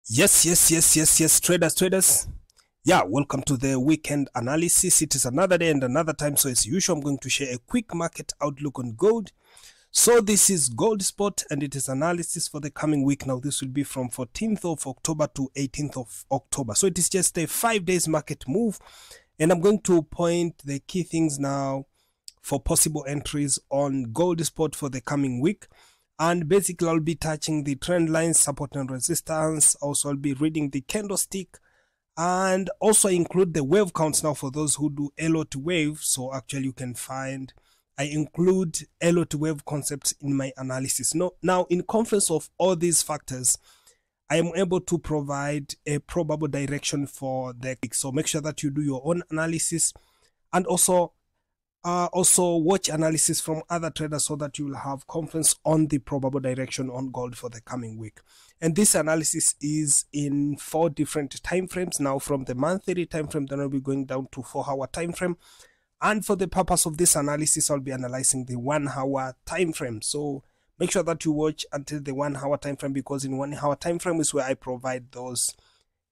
Yes, traders. Yeah, welcome to the weekend analysis. It is another day and another time. So as usual, I'm going to share a quick market outlook on gold. So this is Gold Spot and it is analysis for the coming week. Now this will be from 14th of October to 18th of October. So it is just a 5 days market move. And I'm going to point the key things now for possible entries on Gold Spot for the coming week. And basically I'll be touching the trend lines, support and resistance. Also I'll be reading the candlestick and also include the wave counts now for those who do Elliott wave. So actually you can find I include Elliott wave concepts in my analysis. Now in confluence of all these factors, I am able to provide a probable direction for the week. So make sure that you do your own analysis and also watch analysis from other traders so that you will have confidence on the probable direction on gold for the coming week. And this analysis is in 4 different time frames. Now from the monthly time frame, then I'll be going down to 4-hour time frame. And for the purpose of this analysis, I'll be analyzing the 1-hour time frame. So make sure that you watch until the 1-hour time frame, because in 1-hour time frame is where I provide those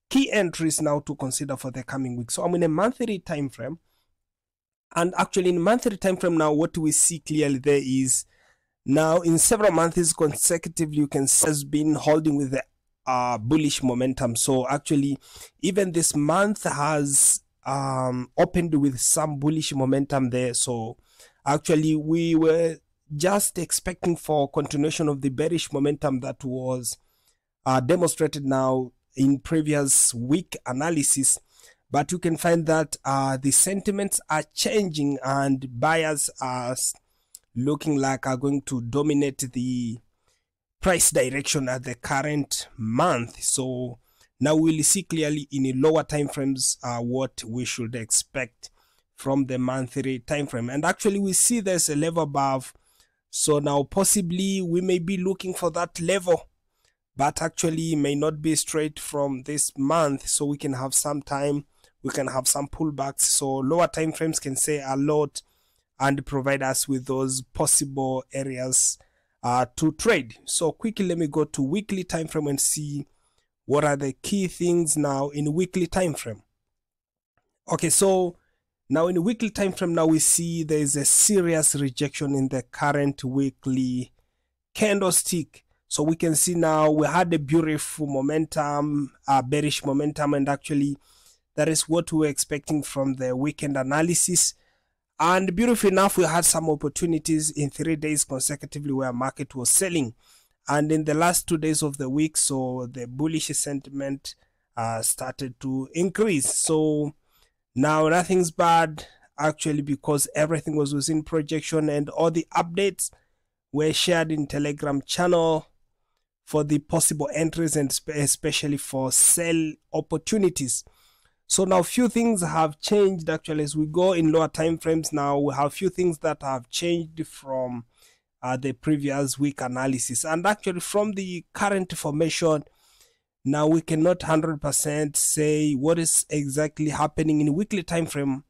key entries now to consider for the coming week. So I'm in a monthly time frame. And actually in monthly time frame now, what we see clearly there is now in several months consecutively, you can see has been holding with the bullish momentum. So actually even this month has opened with some bullish momentum there. So actually we were just expecting for continuation of the bearish momentum that was demonstrated now in previous week analysis. But you can find that the sentiments are changing and buyers are looking like are going to dominate the price direction at the current month. So now we'll see clearly in the lower time frames what we should expect from the monthly time frame. And actually we see there's a level above. So now possibly we may be looking for that level, but actually may not be straight from this month. So we can have some time. We can have some pullbacks. So lower time frames can say a lot and provide us with those possible areas to trade. So quickly, let me go to weekly time frame and see what are the key things now in weekly time frame. Okay, so now in the weekly time frame, now we see there is a serious rejection in the current weekly candlestick. So we can see now we had a beautiful momentum, bearish momentum, and actually that is what we were expecting from the weekend analysis. And beautiful enough, we had some opportunities in 3 days consecutively where market was selling. And in the last 2 days of the week, so the bullish sentiment started to increase. So now nothing's bad actually, because everything was within projection and all the updates were shared in Telegram channel for the possible entries and especially for sell opportunities. So now few things have changed actually as we go in lower time frames. Now we have few things that have changed from the previous week analysis, and actually from the current formation now we cannot 100% say what is exactly happening in weekly time frame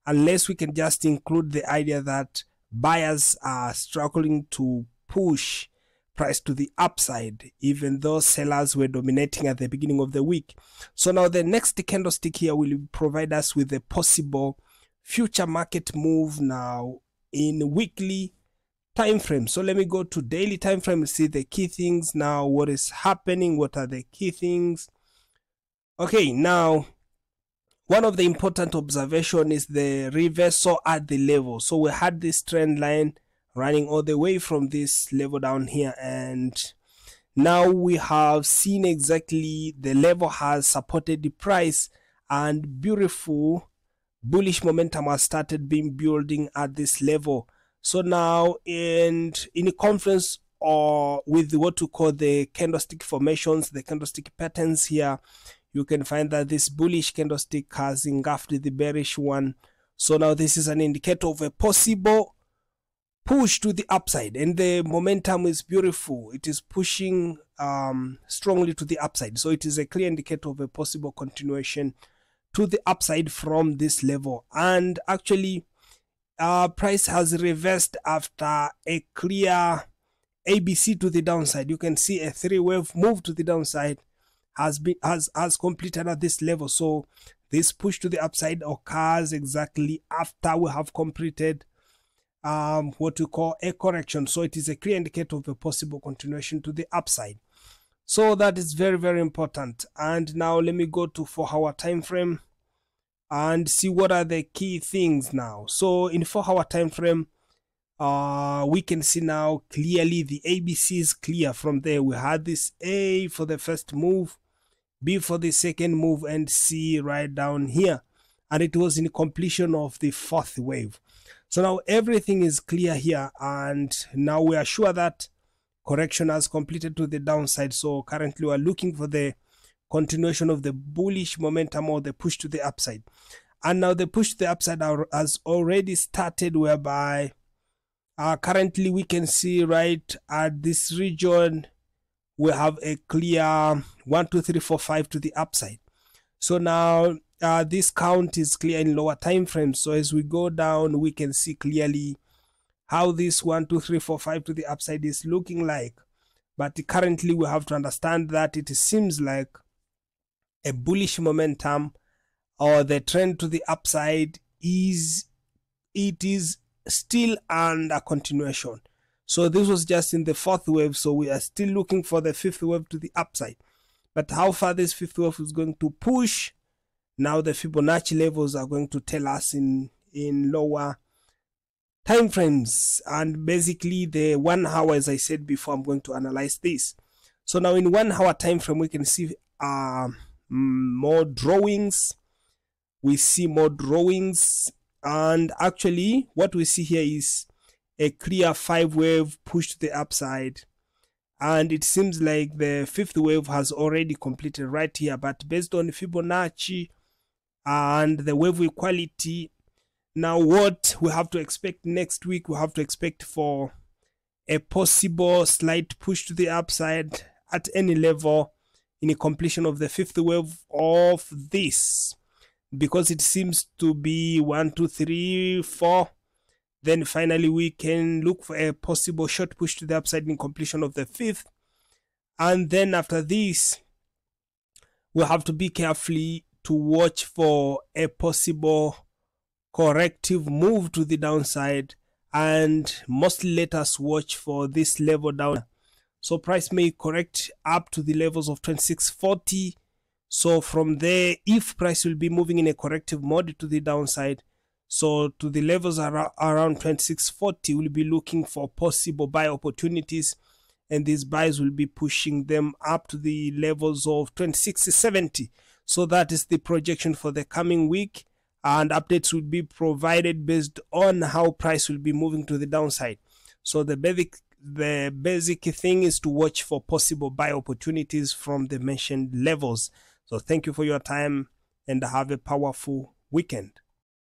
unless we can just include the idea that buyers are struggling to push price to the upside, even though sellers were dominating at the beginning of the week. So now the next candlestick here will provide us with a possible future market move now in weekly time frame. So let me go to daily time frame and see the key things now. What is happening? What are the key things? Okay, now one of the important observation is the reversal at the level. So we had this trend line running all the way from this level down here, and now we have seen exactly the level has supported the price and beautiful bullish momentum has started being building at this level. So now in a confluence or with what we call the candlestick formations, the candlestick patterns here, you can find that this bullish candlestick has engulfed the bearish one. So now this is an indicator of a possible push to the upside, and the momentum is beautiful. It is pushing strongly to the upside. So it is a clear indicator of a possible continuation to the upside from this level. And actually price has reversed after a clear ABC to the downside. You can see a 3-wave move to the downside has completed at this level. So this push to the upside occurs exactly after we have completed what we call a correction. So it is a clear indicator of a possible continuation to the upside. So that is very, very important. And now let me go to 4-hour time frame and see what are the key things now. So in 4-hour time frame, we can see now clearly the ABC is clear. From there we had this A for the first move, B for the second move, and C right down here, and it was in completion of the fourth wave. So now everything is clear here, and now we are sure that correction has completed to the downside. So currently we are looking for the continuation of the bullish momentum or the push to the upside. And now the push to the upside has already started, whereby currently we can see right at this region we have a clear 1 2 3 4 5 to the upside. So now this count is clear in lower time frames. So as we go down, we can see clearly how this 1 2 3 4 5 to the upside is looking like. But currently we have to understand that it seems like a bullish momentum, or the trend to the upside is still under continuation. So this was just in the fourth wave, so we are still looking for the fifth wave to the upside. But how far this fifth wave is going to push, now the Fibonacci levels are going to tell us in lower time frames. And basically the 1 hour, as I said before, I'm going to analyze this. So now in 1 hour time frame, we can see more drawings. We see more drawings, and actually what we see here is a clear 5 wave push to the upside, and it seems like the fifth wave has already completed right here. But based on Fibonacci and the wave equality, now what we have to expect next week, we have to expect for a possible slight push to the upside at any level in a completion of the fifth wave of this, because it seems to be 1 2 3 4. Then finally we can look for a possible short push to the upside in completion of the fifth. And then after this, we have to be carefully to watch for a possible corrective move to the downside, and mostly let us watch for this level down. So price may correct up to the levels of 2640. So from there, if price will be moving in a corrective mode to the downside, so to the levels around 2640, we'll be looking for possible buy opportunities, and these buys will be pushing them up to the levels of 2670. So that is the projection for the coming week, and updates will be provided based on how price will be moving to the downside. So the basic thing is to watch for possible buy opportunities from the mentioned levels. So thank you for your time, and have a powerful weekend.